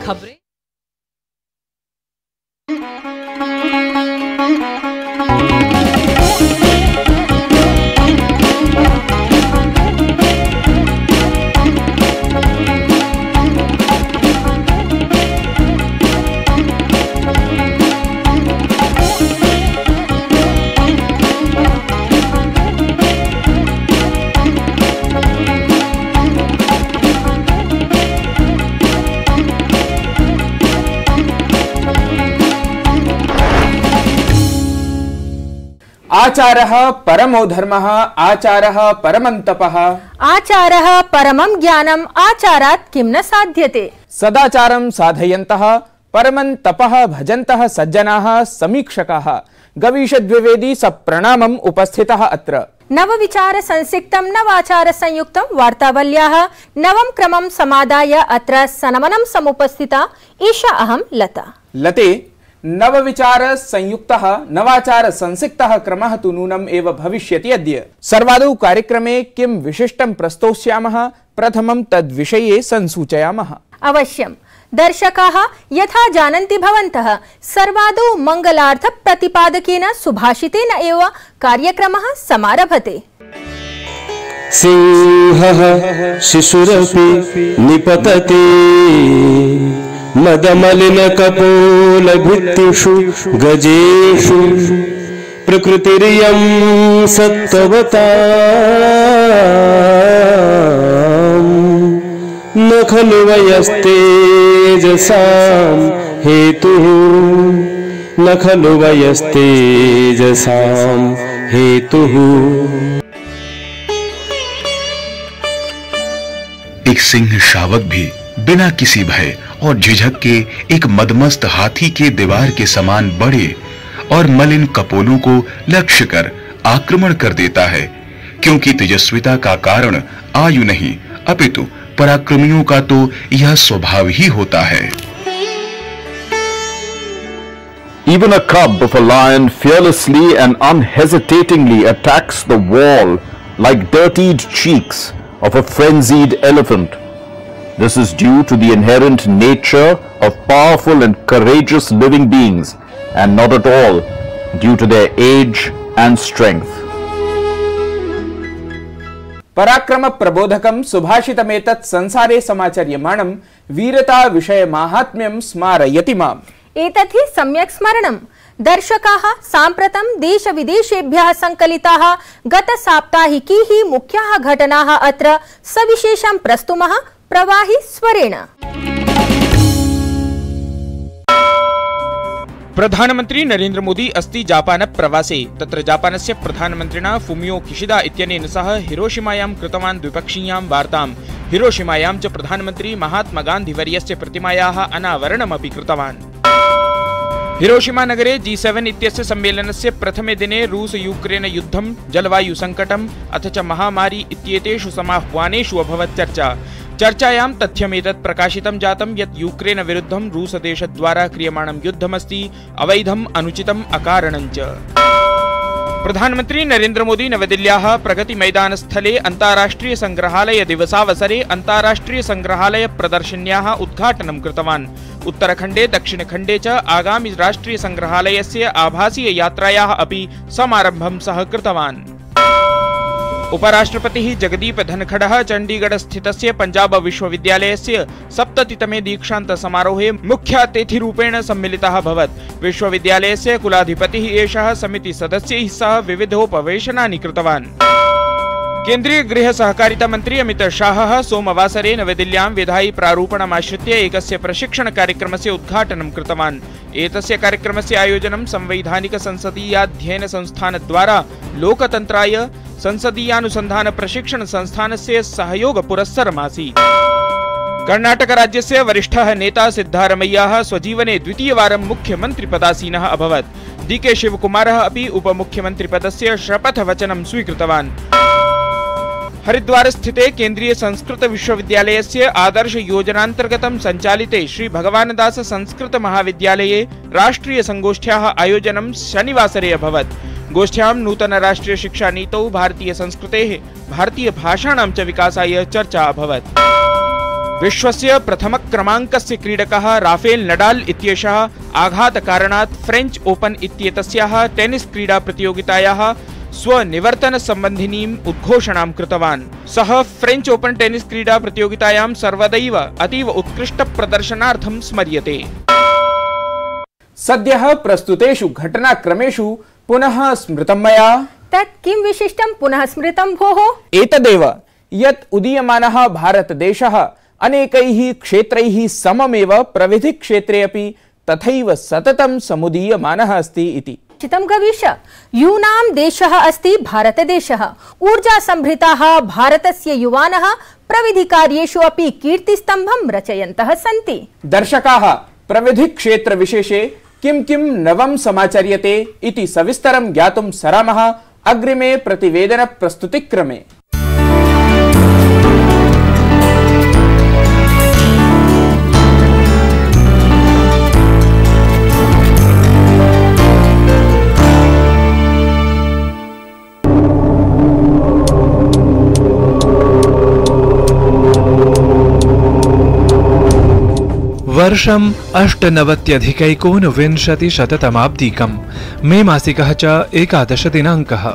खबरें। आचारः परमो धर्मः, आचारः परमं तपः, आचारः परमं ज्ञानम्, आचारात् किं न साध्यते। सदाचारं साधयन्तः परमं तपः भजन्तः सज्जनाः समीक्षकाः गवीषद्विवेदी सप्रणामम् उपस्थितः अत्र। नवविचार संसिक्तं नवाचार संयुक्तं वार्तावल्याः नवं क्रमं समादाय अत्र सनमनं समुपस्थिता ईशा अहं लता। लते नवविचार संयुक्तः नवाचार संसिक्तः क्रमः तु नूनम् एव भविष्यति अद्य। सर्वादौ कार्यक्रमे किं विशिष्टं प्रस्तोष्यामः प्रथमं तद्विषये संसूचयामः। अवश्यं दर्शकाः यथा जानन्ति भवन्तः सर्वादौ मंगलार्थ प्रतिपादकेन सुभाषितेन एव कार्यक्रमः समारभते। सिंहः शिशुरपि निपतते मदमलिन कपोल भित्तिषु गजेषु प्रकृतिरियं सत्त्ववता न खलु वयस्तेजसां हेतुः न खलु वयस्तेजसां हेतुः। एक सिंह शावक भी बिना किसी भय और झिझक के एक मदमस्त हाथी के दीवार के समान बड़े और मलिन कपोलों को लक्ष्य कर आक्रमण कर देता है, क्योंकि तेजस्विता का कारण आयु नहीं अपितु पराक्रमियों का तो यह स्वभाव ही होता है। Even a cub of a lion fearlessly and unhesitatingly attacks the wall like dirtied cheeks of a frenzied elephant. This is due to the inherent nature of powerful and courageous living beings and not at all due to their age and strength. पराक्रम प्रबोधकं सुभाषितमेतत् संसारे समाचर्यमाणं वीरता विषय माहात्म्यं स्मारयति माम्। एतत् हि सम्यक् स्मरणं। दर्शकाः साम्प्रतं देश विदेशेभ्यः संकलिताः गत साप्ताहिकीः मुख्याः घटनाः अत्र सविशेषं प्रस्तुमः प्रवाही स्वरेण। प्रधानमंत्री नरेंद्र मोदी अस्ति जापान प्रवासे। तत्र जापानस्य प्रधानमन्त्रिणा फुमियो किशिदा इत्यनेन सह हिरोशिमायां कृतवान् द्विपक्षीयां वार्तां। हिरोशिमायां च प्रधानमन्त्री महात्मा गान्धी वर्यस्य प्रतिमायाः अनावरणमपि कृतवान्। हिरोशिमा नगरे G7 इत्यस्य सम्मेलनस्य प्रथमे दिने रूस यूक्रेन युद्धं, जलवायु संकटम् अथ च महामारी इत्येतेषु समाह्वानेषु अभवत् चर्चा। चर्चायां तथ्यमेतत् प्रकाशितं जातं यत् यूक्रेन विरुद्धं रूसदेशद्वारा क्रियमाणं युद्धमस्ति अवैधम्, अनुचितम्, अकारणं च। प्रधानमन्त्री नरेंद्र मोदी नवदिल्ल्याः प्रगति मैदानस्थले अन्ताराष्ट्रिय संग्रहालय दिवसावसरे अन्ताराष्ट्रिय संग्रहालय प्रदर्शन्याः उद्घाटनं कृतवान्। उत्तरखण्डे दक्षिणखण्डे च आगामि राष्ट्रिय संग्रहालयस्य आभासीय यात्रायाः अपि समारम्भं सः कृतवान्। उपराष्ट्रपतिः जगदीप धनखडः चण्डीगढ़ स्थितस्य पंजाब विश्वविद्यालयस्य 70तमे दीक्षान्त समारोहे मुख्यातिथिरूपेण सम्मिलितः अभवत्। विश्वविद्यालयस्य कुलाधिपतिः एषः समिति सदस्यैः सह विविधोपवेशनानि कृतवान्। केन्द्रीय गृह सहकारिता मंत्री अमित शाहः सोमवासरे नवदिल्ल्यां विधायि प्रारूपणमाश्रित्य एकस्य प्रशिक्षण कार्यक्रमस्य उद्घाटनं कृतवान्। एतस्य कार्यक्रमस्य आयोजनं संवैधानिक संसदीयाध्ययन संस्थानद्वारा लोकतन्त्राय संसदीयानुसन्धान प्रशिक्षण संस्थानस्य सहयोग पुरस्सरमासीत्। कर्णाटक राज्यस्य वरिष्ठः नेता सिद्धारमैयाः स्वजीवने द्वितीयवारं मुख्यमन्त्रिपदासीनः अभवत्। DK शिवकुमारः अपि उपमुख्यमन्त्रिपदस्य शपथवचनं स्वीकृतवान्। हरिद्वार स्थिते केन्द्रीय संस्कृत विश्वविद्यालयस्य आदर्श योजनान्तर्गतं सञ्चालिते श्री भगवानदास संस्कृत महाविद्यालये राष्ट्रिय संगोष्ठ्याः आयोजनं शनिवासरे अभवत्। गोष्ठ्यां नूतन राष्ट्रिय शिक्षा नीतौ भारतीय संस्कृतेः भारतीय भाषाणां च विकासाय चर्चा अभवत्। विश्वस्य प्रथमक्रमाङ्कस्य क्रीडकः राफेल नडाल इत्येषः आघातकारणात् फ्रेंच ओपन इत्येतस्याः टेनिस क्रीडा प्रतियोगितायाः स्वनिवर्तनसम्बन्धिनीम् उद्घोषणां कृतवान्। सः फ्रेंच ओपन टेनिस क्रीडा प्रतियोगितायां सर्वदैव अतीव उत्कृष्टप्रदर्शनार्थं स्मर्यते। सद्यः प्रस्तुतेषु घटनाक्रमेषु पुनः स्मृतं मया। तत् किं विशिष्टं पुनः स्मृतं भोः? एतदेव यत् उदीयमानः भारतदेशः अनेकैः क्षेत्रैः सममेव प्रविधिक्षेत्रे अपि तथैव सततं समुदीयमानः अस्ति इति। चितं गवीश, यूनां देशः अस्ति भारतदेशः। ऊर्जा संभृताः भारतस्य युवानः प्रविधिकार्येषु अपि कीर्तिस्तम्भं रचयन्तः सन्ति। दर्शकाः, प्रविधिक्षेत्र विशेषे किं किं नवं समाचर्यते इति सविस्तरं ज्ञातुं सरामः अग्रिमे प्रतिवेदन प्रस्तुतिक्रमे। वर्षम् 98+1920 मे मासिकः च 11 दिनाङ्कः।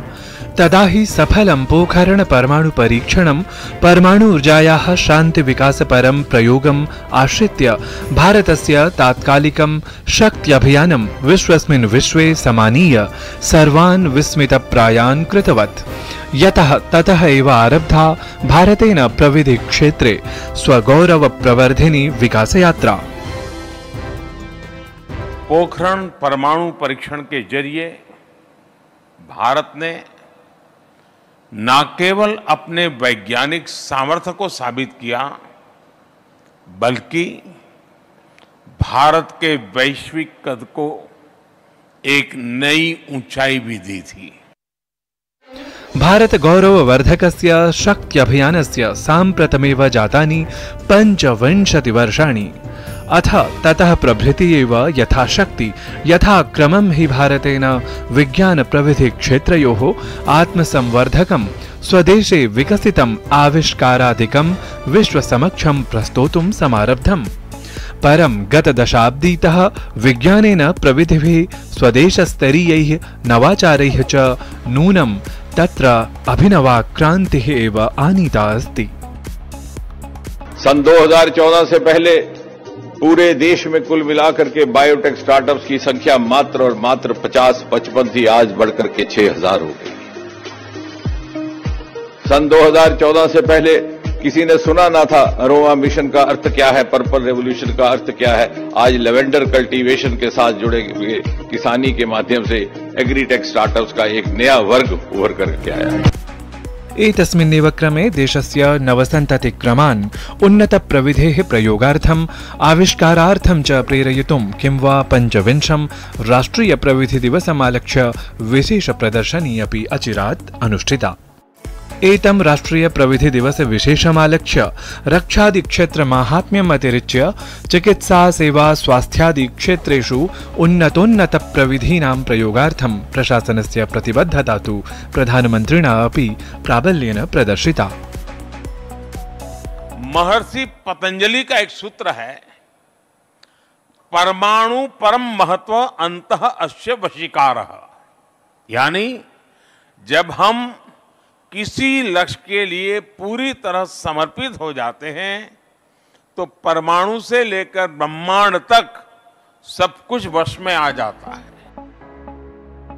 तदा हि सफलं पोखरण परमाणु परीक्षणं परमाणु-ऊर्जायाः शान्तिविकासपरं प्रयोगम् आश्रित्य भारतस्य तात्कालिकं शक्त्यभियानं विश्वस्मिन् विश्वे समानीय सर्वान् विस्मितप्रायान् कृतवत्। यतः ततः एव आरब्धा भारतेन प्रविधि क्षेत्रे स्वगौरव प्रवर्धिनी विकासयात्रा। पोखरण परमाणु परीक्षण के जरिए भारत ने न केवल अपने वैज्ञानिक सामर्थ्य को साबित किया, बल्कि भारत के वैश्विक कद को एक नई ऊंचाई भी दी थी। भारत गौरववर्धकस्य शक्त्यभियानस्य साम्प्रतमेव जातानि 25 वर्षाणि। अथ ततः प्रभृति एव यथाशक्ति यथाक्रमं हि भारतेन विज्ञान प्रविधि क्षेत्रयोः आत्मसंवर्धकं स्वदेशे विकसितम् आविष्कारादिकं विश्वसमक्षं प्रस्तोतुं समारब्धम्। परं गतदशाब्दीतः विज्ञानेन प्रविधिभिः स्वदेशस्तरीयैः नवाचारैः च नूनं तत्र अभिनवा क्रांतिः एव आनीता अस्ति। सन 2014 से पहले पूरे देश में कुल मिलाकर के बायोटेक स्टार्टअप्स की संख्या मात्र और मात्र 50-55 थी, आज बढ़कर के 6000 हो गई। सन 2014 से पहले किसी ने सुना ना था अरोमा मिशन का अर्थ क्या है, पर्पल रेवोल्यूशन का अर्थ क्या है। आज लेवेंडर कल्टीवेशन के साथ जुड़े हुए किसानी के माध्यम से एग्रीटेक स्टार्टअप्स का एक नया वर्ग उभर करके आया है। एतस्मिन्नेव क्रमे देशस्य नवसन्ततिक्रमान् उन्नतप्रविधेः प्रयोगार्थम् आविष्कारार्थं च प्रेरयितुं किं वा 25 राष्ट्रियप्रविधिदिवसमालक्ष्य विशेषप्रदर्शनी अपि अचिरात् अनुष्ठिता। एतं राष्ट्रियप्रविधिदिवसविशेषमालक्ष्य रक्षादिक्षेत्रमाहात्म्यम् अतिरिच्य चिकित्सा सेवा स्वास्थ्यादिक्षेत्रेषु उन्नतोन्नतप्रविधीनां प्रयोगार्थं प्रशासनस्य प्रतिबद्धता तु प्रधानमन्त्रिणा अपि प्राबल्येन प्रदर्शिता। महर्षि पतंजलि का एक सूत्र है, परमाणु परम महत्व अंतः अस्य वशीकारः। यानी जब हम किसी लक्ष्य के लिए पूरी तरह समर्पित हो जाते हैं तो परमाणु से लेकर ब्रह्मांड तक सब कुछ वश में आ जाता है।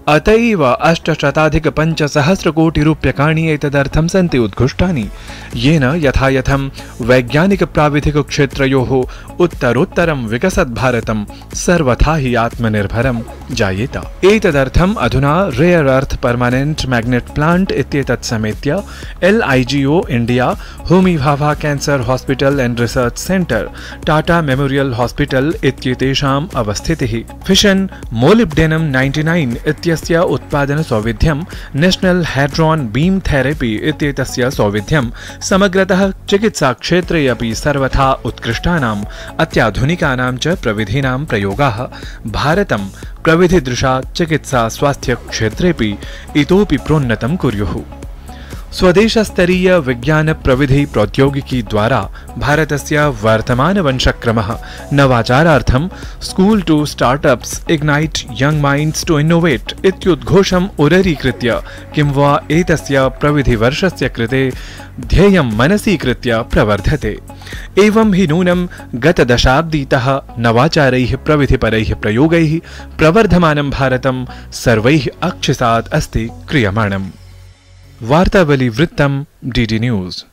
अतएव 800,500,000,000,000 एतदर्थं सन्ति उद्घुष्टानि, येन यथायथं वैज्ञानिकप्राविधिकक्षेत्रयोः उत्तरोत्तरं विकसत् भारतं सर्वथा हि आत्मनिर्भरं जायेत। एतदर्थम् अधुना rare earth permanent magnet plant इत्येतत् समेत्य LIGO India, Homi Bhabha cancer hospital and research centre, Tata memorial hospital इत्येतेषाम् अवस्थितिः, फिशन मोलिब्डेनम 99 इत्यस्य उत्पादन सौविध्यं, नेशनल हैड्रॉन बीम थेरेपी इत्येतस्य सौविध्यं, समग्रतः चिकित्सा क्षेत्रे अपि सर्वथा उत्कृष्टानाम् अत्याधुनिकानां च प्रविधीनां प्रयोगाः भारतं प्रविधिदृशा चिकित्सा स्वास्थ्य क्षेत्रेपि इतोपि प्रोन्नतं कुर्युः। स्वदेशस्तरीय विज्ञान प्रविधि प्रौद्योगिकी द्वारा भारतस्य वर्तमान वंशक्रमः नवाचारार्थं school to startups ignite young minds to innovate इत्युद्घोषम् उररीकृत्य किं वा एतस्य प्रविधिवर्षस्य कृते ध्येयं मनसीकृत्य प्रवर्धते। एवं हि नूनं गतदशाब्दीतः नवाचारैः प्रविधिपरैः प्रयोगैः प्रवर्धमानं भारतं सर्वैः अक्षिसात् अस्ति क्रियमाणम्। वार्तावली वृत्तम डीडी न्यूज।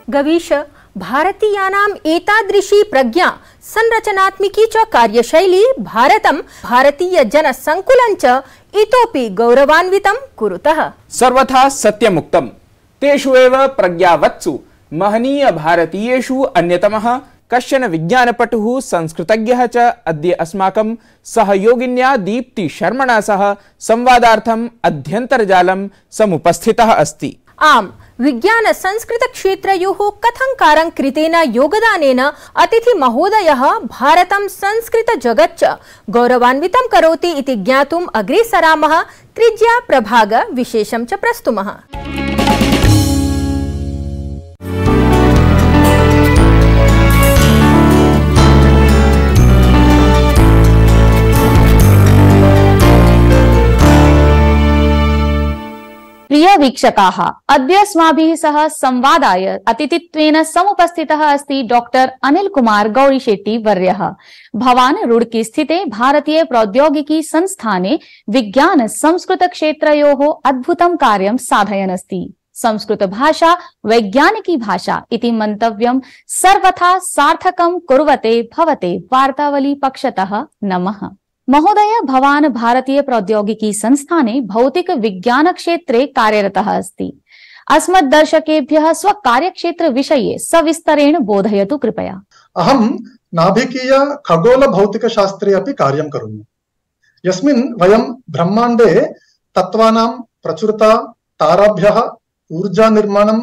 गवीश भारतीयानाम् एतादृशी प्रज्ञा संरचनात्मिकी च कार्यशैली भारतं भारतीय जनसंकुलं च इतोपि गौरवान्वितं कुरुतः। सर्वथा सत्यमुक्तम्। तेषु एव प्रज्ञावत्सु महनीय भारतीयेषु अन्यतमः कश्चन विज्ञानपटुः संस्कृतज्ञः च अद्य अस्माकं सहयोगिन्या दीप्ति शर्मणा सह संवादार्थम् अध्यन्तर्जालं समुपस्थितः अस्ति। आम्, विज्ञान संस्कृत क्षेत्रयोः कथंकारं कृतेन योगदानेन अतिथि महोदयः भारतं संस्कृत जगच्च गौरवान्वितं करोति इति ज्ञातुम् अग्रेसरामः। त्रिज्या प्रभाग विशेषं च प्रस्तुमः। प्रिय वीक्षकाः, अद्य अस्माभिः सह संवादाय अतिथित्वेन समुपस्थितः अस्ति डॉक्टर अनिल कुमार गौरीशेट्टी वर्यः। भवान् रुड़की स्थिते भारतीय प्रौद्योगिकी संस्थाने विज्ञान संस्कृत क्षेत्रयोः अद्भुतं कार्यं साधयन् अस्ति। संस्कृत भाषा वैज्ञानिकी भाषा इति मन्तव्यं सर्वथा सार्थकं कुर्वते भवते वार्तावली पक्षतः नमः। महोदय, भवान् भारतीय प्रौद्योगिकी संस्थाने भौतिक विज्ञान क्षेत्रे कार्यरतः अस्ति। अस्मत् दर्शकेभ्यः स्वकार्यक्षेत्र विषये सविस्तरेण बोधयतु कृपया। अहं नाभिकीय खगोल भौतिक शास्त्रे अपि कार्यं करोमि, यस्मिन् वयं ब्रह्माण्डे तत्त्वानां प्रचुरता, ताराभ्यः ऊर्जा निर्माणं,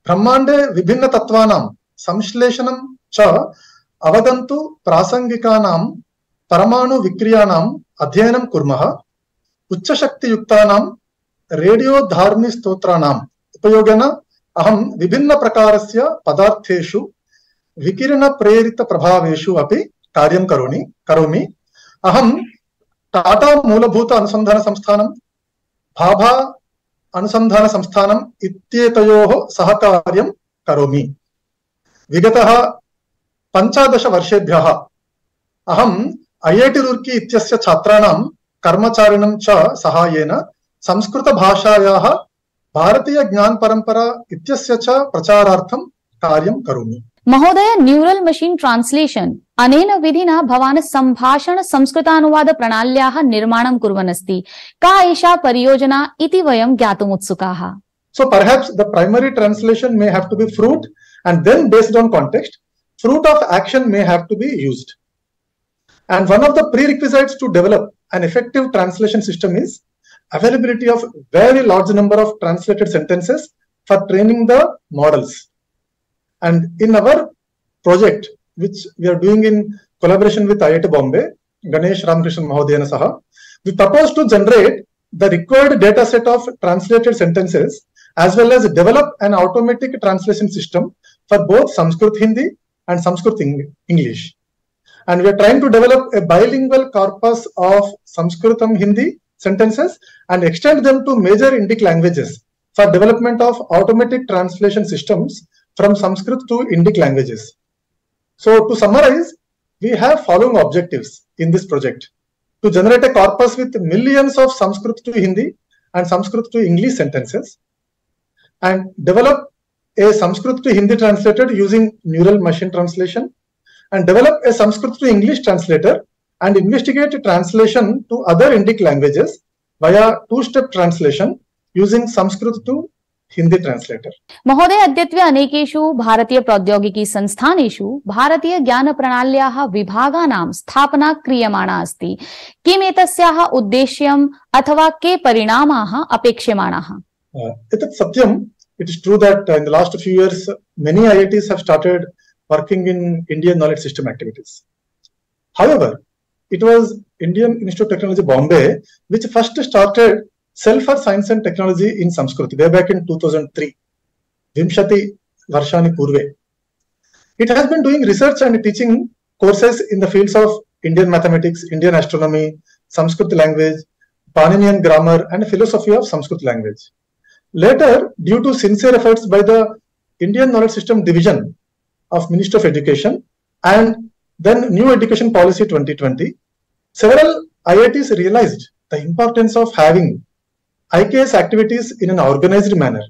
ब्रह्माण्डे विभिन्न तत्त्वानां संश्लेषणं च अवगन्तु प्रासंगिकानां परमाणु विक्रियाणाम् अध्ययनं कुर्मः। उच्चशक्तियुक्तानां रेडियो धार्मि स्तोत्राणाम् उपयोगेन अहं विभिन्न प्रकारस्य पदार्थेषु विकिरण प्रेरित प्रभावेषु अपि कार्यं करोमि। अहं टाटा मूलभूत अनुसंधान संस्थानं, भाभा अनुसंधान संस्थानम् इत्येतयोः सहकार्यं करोमि। विगतः 15 वर्षेभ्यः अहं IIT रुर्की इत्यस्य छात्राणां कर्मचारिणां च सहायेन संस्कृत भाषायाः भारतीय ज्ञान परंपरा इत्यस्य च प्रचारार्थं कार्यं करोमि। महोदय, न्यूरल मशीन ट्रांसलेशन अनेन विधिना भवान् संभाषण संस्कृतानुवाद प्रणाल्याः निर्माणं कुर्वन् अस्ति। का एषा परियोजना इति वयं ज्ञातुम् उत्सुकाः। So perhaps the primary translation may have to be fruit, and then based on context, fruit of action may have to be used. And one of the prerequisites to develop an effective translation system is availability of very large number of translated sentences for training the models. And in our project, which we are doing in collaboration with IIT Bombay, Ganesh Ramakrishnan Mahodayana Saha, we propose to generate the required data set of translated sentences as well as develop an automatic translation system for both Sanskrit Hindi and Sanskrit English. And we are trying to develop a bilingual corpus of Sanskritam Hindi sentences and extend them to major Indic languages for development of automatic translation systems from Sanskrit to Indic languages. So to summarize, we have following objectives in this project: to generate a corpus with millions of Sanskrit to Hindi and Sanskrit to English sentences, and develop a Sanskrit to Hindi translator using neural machine translation, and develop a Sanskrit to English translator and investigate translation to other Indic languages via two-step translation using Sanskrit to Hindi translator. महोदय, अद्यत्वे अनेकेषु भारतीय प्रौद्योगिकी संस्थानेषु भारतीय ज्ञान प्रणाल्याः विभागानां स्थापना क्रियमाणा अस्ति। किम् एतस्याः उद्देश्यम् अथवा के परिणामाः अपेक्ष्यमाणाः? एतत् सत्यं it is true that in the last few years, many IITs have started working in Indian knowledge system activities. However, it was Indian Institute of Technology Bombay which first started Cell for Science and Technology in Sanskrit way back in 2003, Vimshati Varshani Purve. It has been doing research and teaching courses in the fields of Indian mathematics, Indian astronomy, Sanskrit language, Paninian grammar, and philosophy of Sanskrit language. Later, due to sincere efforts by the Indian Knowledge System Division of Ministry of Education and then New Education Policy 2020, several IITs realized the importance of having IKS activities in an organized manner.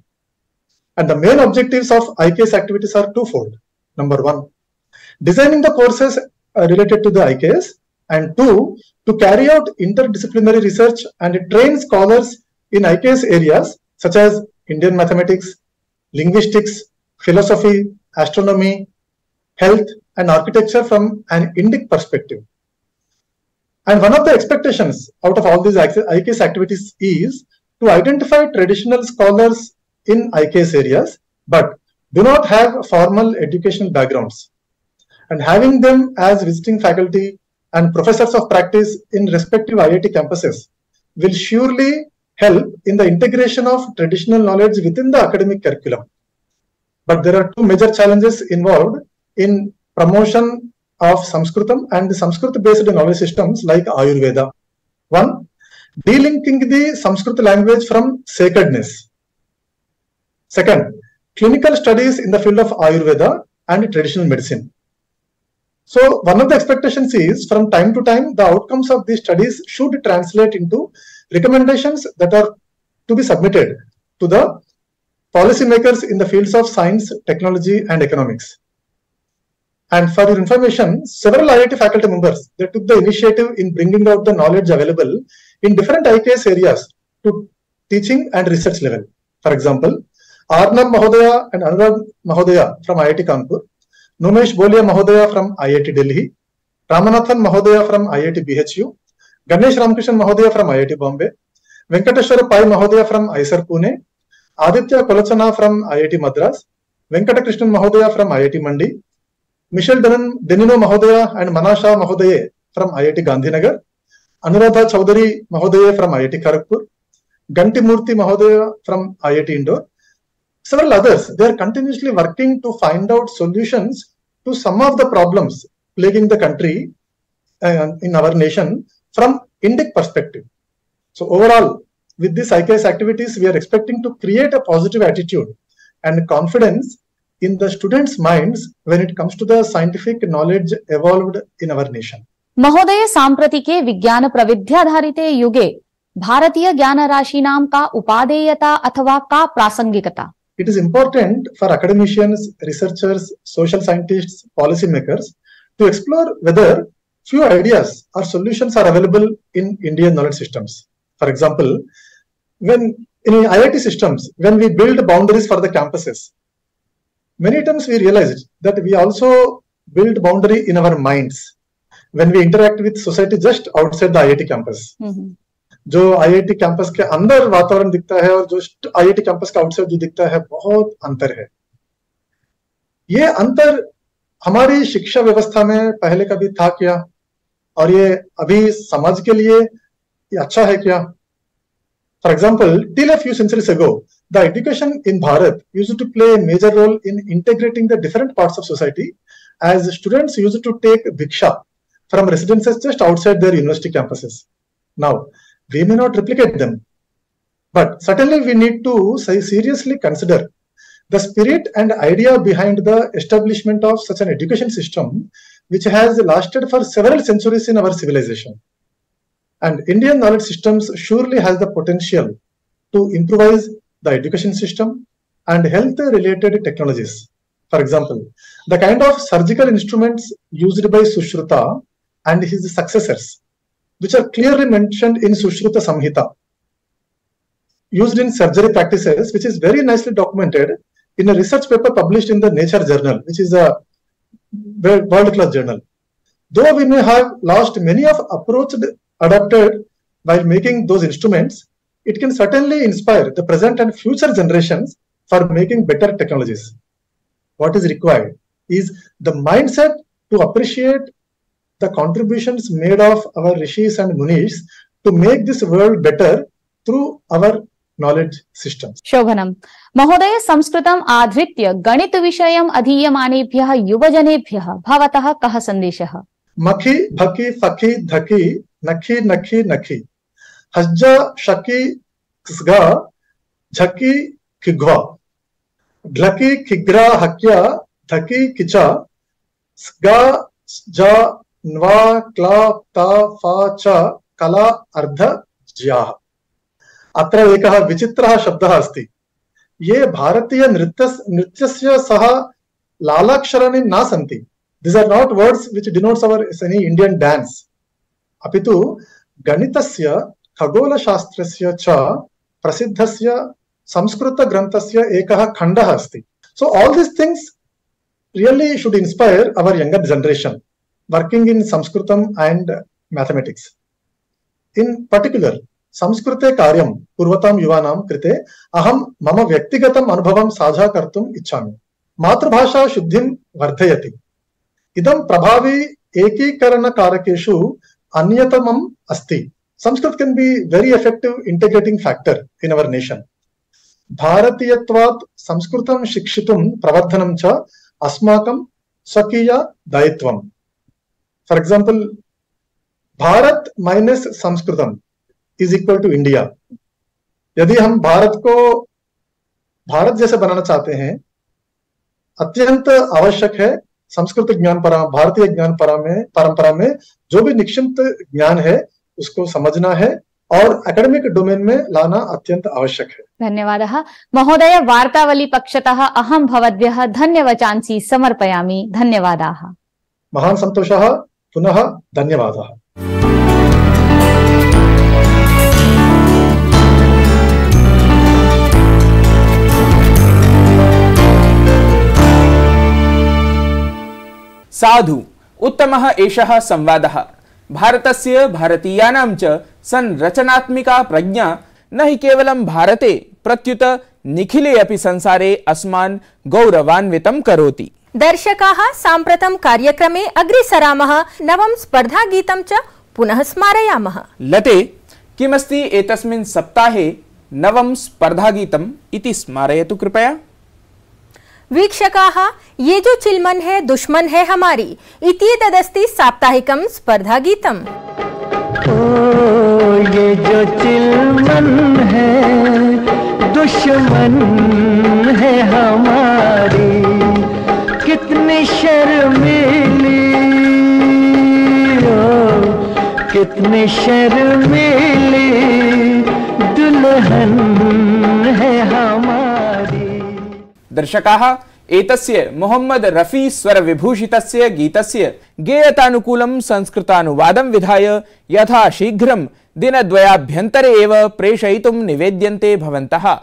And the main objectives of IKS activities are twofold. Number one, designing the courses related to the IKS, and two, to carry out interdisciplinary research and train scholars in IKS areas such as Indian mathematics, linguistics, philosophy, astronomy, health, and architecture from an Indic perspective. And one of the expectations out of all these IKS activities is to identify traditional scholars in IKS areas, but do not have formal educational backgrounds, and having them as visiting faculty and professors of practice in respective IIT campuses will surely help in the integration of traditional knowledge within the academic curriculum. But there are two major challenges involved in promotion of Sanskritam and the Sanskrit-based knowledge systems like Ayurveda. One, delinking the Sanskrit language from sacredness. Second, clinical studies in the field of Ayurveda and traditional medicine. So one of the expectations is from time to time, the outcomes of these studies should translate into recommendations that are to be submitted to the policymakers in the fields of science, technology, and economics. And for your information, several IIT faculty members, they took the initiative in bringing out the knowledge available in different IKS areas to teaching and research level. For example, Arnab Mahodaya and Anurag Mahodaya from IIT Kanpur, Numesh Bolia Mahodaya from IIT Delhi, Ramanathan Mahodaya from IIT BHU, Ganesh Ramkrishnan Mahodaya from IIT Bombay, Venkateshwara Pai Mahodaya from IISER Pune, Aditya Kolachana from IIT Madras, Venkatakrishnan Mahodaya from IIT Mandi, Michelle Denino Mahodaya and Manasha Mahodaya from IIT Gandhinagar, Anuradha Chaudhary Mahodaya from IIT Kharagpur, Ganti Murthy Mahodaya from IIT Indore, several others. They are continuously working to find out solutions to some of the problems plaguing the country in our nation from Indic perspective. So overall, with these IKS activities, we are expecting to create a positive attitude and confidence in the students' minds when it comes to the scientific knowledge evolved in our nation. महोदय, सांप्रतिके विज्ञान प्रविध्याधारिते युगे भारतीय ज्ञान राशीनां का उपादेयता अथवा का प्रासंगिकता? It is important for academicians, researchers, social scientists, policymakers to explore whether few ideas or solutions are available in Indian knowledge systems. For example, when in IIT systems, when we build boundaries for the campuses, many times we realized that we also build boundary in our minds when we interact with society just outside the IIT campus. जो IIT campus के अंदर वातावरण दिखता है और जो IIT campus का outside जो दिखता है, बहुत अंतर है. ये अंतर हमारी शिक्षा व्यवस्था में पहले कभी था क्या, और ये अभी समाज के लिए ये अच्छा है क्या? For example, till a few centuries ago, the education in Bharat used to play a major role in integrating the different parts of society, as students used to take bhiksha from residences just outside their university campuses. Now, we may not replicate them, but certainly we need to seriously consider the spirit and idea behind the establishment of such an education system which has lasted for several centuries in our civilization. And Indian knowledge systems surely has the potential to improvise the education system and health-related technologies. For example, the kind of surgical instruments used by Sushruta and his successors, which are clearly mentioned in Sushruta Samhita, used in surgery practices, which is very nicely documented in a research paper published in the Nature Journal, which is a world-class journal. Though we may have lost many of approach adopted while making those instruments, it can certainly inspire the present and future generations for making better technologies. What is required is the mindset to appreciate the contributions made of our rishis and munis to make this world better through our knowledge systems. शोभनम महोदय, संस्कृतम् आधृत्य गणित विषयम् अधीयमानेभ्यः युवजनेभ्यः भवतः कः सन्देशः? मखी भकी फकी धकी नखी नखी नखी हज्जा शकी स्गा झकी खिग्वा ढलकी खिग्रा हक्या धकी किचा स्गा जा न्वा क्ला ता फा च कला अर्ध ज्याः। अत्र एकः विचित्रः शब्दः अस्ति। ये भारतीय नृत्यस्य सह लालाक्षराणि न सन्ति। These are not words which denotes our any Indian dance. अपितु गणितस्य खगोलशास्त्रस्य च प्रसिद्धस्य संस्कृतग्रन्थस्य एकः खण्डः अस्ति. So all these things really should inspire our younger generation working in Sanskritam and mathematics. In particular, संस्कृते कार्यं कुर्वतां युवानां कृते अहं मम व्यक्तिगतम् अनुभवं साझा कर्तुम् इच्छामि। मातृभाषा शुद्धिं वर्धयति। इदं प्रभावी एकीकरणकारकेषु अन्यतमम् अस्ति। Sanskrit can be very effective integrating factor in our nation. भारतीयत्वात् संस्कृतं शिक्षितुं प्रवर्धनं च अस्माकं स्वकीय दायित्वम्। फॉर एग्जांपल, भारत माइनस संस्कृतम इज इक्वल टू इंडिया। यदि हम भारत को भारत जैसे बनाना चाहते हैं, अत्यंत आवश्यक है संस्कृत ज्ञान भारतीय ज्ञान परंपरा में जो भी निक्षिप्त ज्ञान है उसको समझना है और एकेडमिक डोमेन में लाना अत्यंत आवश्यक है। धन्यवादः महोदय। वार्तावली पक्षतः अहं भवद्भ्यः धन्यवाचांसि समर्पयामि। धन्यवादाः। महान् सन्तोषः। पुनः धन्यवादः। साधु उत्तमः एषः संवादः। भारतस्य भारतीयानां च संरचनात्मिका प्रज्ञा न हि केवलं भारते प्रत्युत निखिले अपि संसारे अस्मान् गौरवान्वितं करोति। दर्शकाः, साम्प्रतं कार्यक्रमे अग्रेसरामः। नवं स्पर्धागीतं च पुनः स्मारयामः। लते, किमस्ति एतस्मिन् सप्ताहे नवं स्पर्धागीतम् इति स्मारयतु कृपया। वीक्षकाः, ये जो चिलमन है दुश्मन है हमारी इत्येतदस्ति साप्ताहिकं स्पर्धागीतम्। ओ ये जो चिलमन है दुश्मन है हमारी, कितनी शर्मीली ओ कितनी शर्मीली दुल्हन है हमारी। दर्शकाः, एतस्य मोहम्मद रफी स्वर विभूषितस्य गीतस्य गेयतानुकूलं संस्कृतानुवादं विधाय यथा शीघ्रं दिनद्वयाभ्यन्तरे एव प्रेषयितुं निवेद्यन्ते भवन्तः।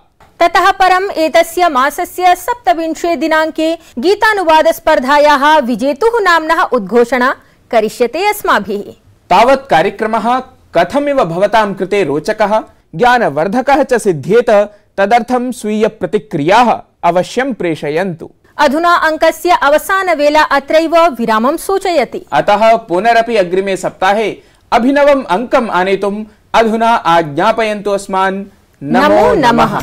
ततः परम् एतस्य मासस्य 27 दिनाङ्के गीतानुवाद स्पर्धायाः विजेतुः नाम्नः उद्घोषणा करिष्यते अस्माभिः। तावत् कार्यक्रमः कथमिव भवतां कृते रोचकः ज्ञानवर्धकः च सिद्ध्येत, तदर्थं स्वीय प्रतिक्रियाः अवश्यं प्रेषयन्तु। अधुना अंकस्य अवसानवेला अत्रैव विरामं सूचयति। अतः पुनरपि अग्रिमे सप्ताहे अभिनवम् अंकम् आनेतुम् अधुना आज्ञापयन्तु अस्मान्। नमो नमः।